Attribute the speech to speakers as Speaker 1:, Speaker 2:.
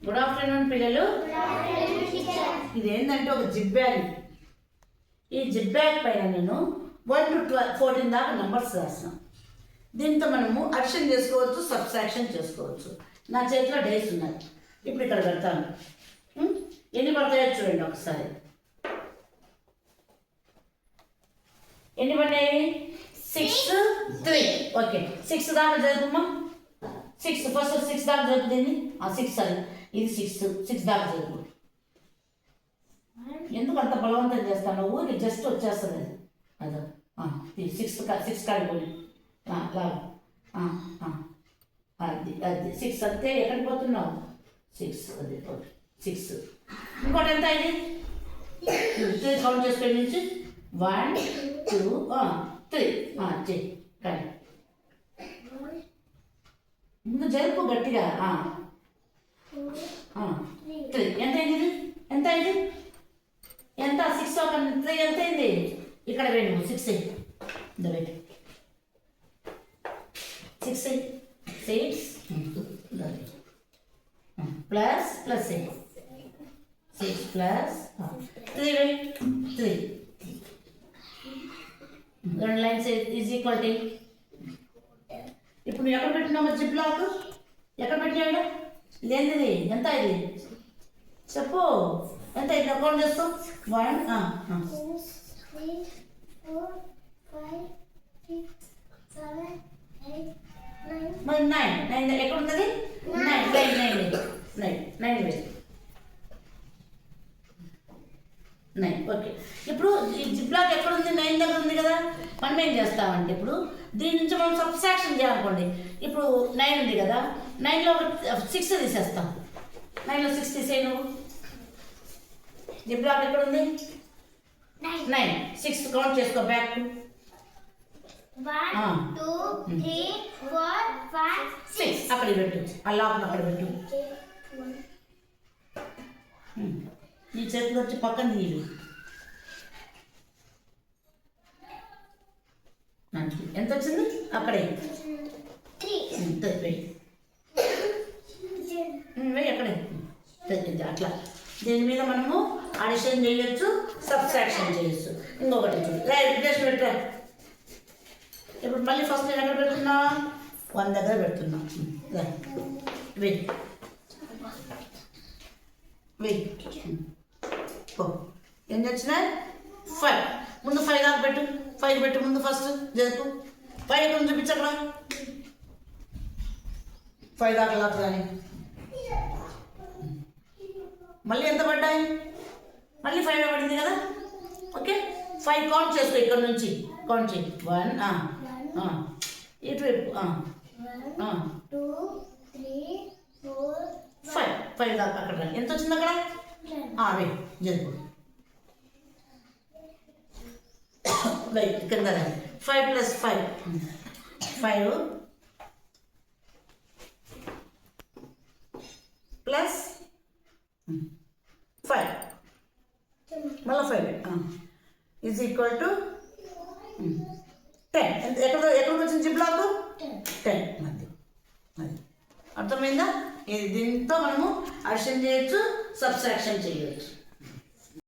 Speaker 1: Good afternoon పిల్లలు. ఇదేంటంటే ఒక జిప్ బ్యాగ్. ఈ జిప్ బ్యాగ్ పైన నేను 1 to 14 దాకా నెంబర్స్ రాసిన. దీంతో మనము అడిషన్ చేసుకోవచ్చు, సబ్ట్రాక్షన్ చేసుకోవచ్చు. నా చేతిలో డేస్ ఉన్నాయి. ఇప్పుడు ఇక్కడ పెడతాను. ఎన్ని పడతాయో చూడండి ఒకసారి. ఎన్ని పడ్డాయి? 6, 3. ఓకే, 6 దాకా చదువుమా. 6 ఫస్ట్ 6 దాకా చదువుతుంది. 6 సరే, ఇది 6 దాకా చదువు. ఎందుకు అంత బలవంతం చేస్తాను? ఊరికి జస్ట్ వచ్చేస్తుంది అదో. 6 కాడిపోయి అది 6 అంతే. ఎక్కడికి పోతున్నావు? 6 అది 6. ఇంకోటి ఎంత ఇది? 3 కౌంట్ చేసుకొని నుంచి 1, 2, 3 చెయ్యి. కానీ ముందు జరుపు గట్టిగా. 3 ఎంత అయింది? ఎంత అయింది? ఎంత? 6 ఒక 3 ఎంత అయింది? ఇక్కడ వేయండి. 6 అయింది. ఇంత వేయండి. 6 plus 6 plus 3 3. 2 lines is equal to. ఇప్పుడు నువ్వు ఎక్కడ పెట్టినావు జిప్ లాక్? ఎక్కడ పెట్టాడు? ఇదేంటిది? ఎంత ఇది చెప్పు. ఎంత ఇది? అకౌంట్ చేస్తావు. 1 2 3 4 5 6 7 8 9. మరి 9 ఎక్కడ ఉంటుంది? 9. ఓకే, ఇప్పుడు ఈ జిప్ లాక్ ఎక్కడ ఉంది? 9 దగ్గర ఉంది కదా. మనం ఏం చేస్తామంటే ఇప్పుడు దీని నుంచి మనం సబ్ట్రాక్షన్ చేయాలనుకోండి. ఇప్పుడు 9 ఉంది కదా, 9లో 6 తీసేస్తాం. 9లో 6 తీసేయి నువ్వు. జిప్ లాక్ ఎక్కడ ఉంది? 9. 6 కౌంట్ చేసుకో. బ్యాక్
Speaker 2: 1 2 3 4 5 6.
Speaker 1: అక్కడ పెట్టు. ఆ లాక్ అక్కడ పెట్టు. నీ చేతిలో వచ్చి పక్కన తీయదు. ఎంత వచ్చింది? అక్కడే
Speaker 2: 3.
Speaker 1: వెయ్యి అక్కడే. అట్లా దీని మీద మనము అడిషన్ చేయొచ్చు, సబ్ట్రాక్షన్ చేయొచ్చు. ఇంకొకటి చూడు. రైట్ పెట్టా. ఇప్పుడు మళ్ళీ ఫస్ట్ నేను ఎక్కడ పెడుతున్నా? 1 దగ్గర పెడుతున్నా. వెయ్యి ఎన్ని వచ్చినాయి? 5. ముందు 5 దాకా పెట్టు. 5 పెట్టు ముందు. ఫస్ట్ జరుపు. 5 ఎక్కడ చూపించు. అక్కడ 5 దాకా లాక్ కానీ. మళ్ళీ ఎంత పడ్డాయి? మళ్ళీ 5 పడింది కదా. ఓకే, 5 కౌంట్ చేసుకో. ఇక్కడ నుంచి కౌంట్ చేయి. 1 ఇటువైపు
Speaker 2: 1 2 3 4
Speaker 1: 5 దాకా. అక్కడ ఎంత వచ్చింది? అక్కడ వెయ్యి జరుపు. వెయిట్ కింద 5 ప్లస్ 5 ప్లస్ 5 మళ్ళీ 5 ఈజ్ ఈక్వల్ టు 10. ఎక్కడికి వచ్చింది జిప్ లాక్? 10. అది అర్థమైందా? దీంతో మనము అడిషన్ చేయొచ్చు, సబ్ట్రాక్షన్ చేయవచ్చు.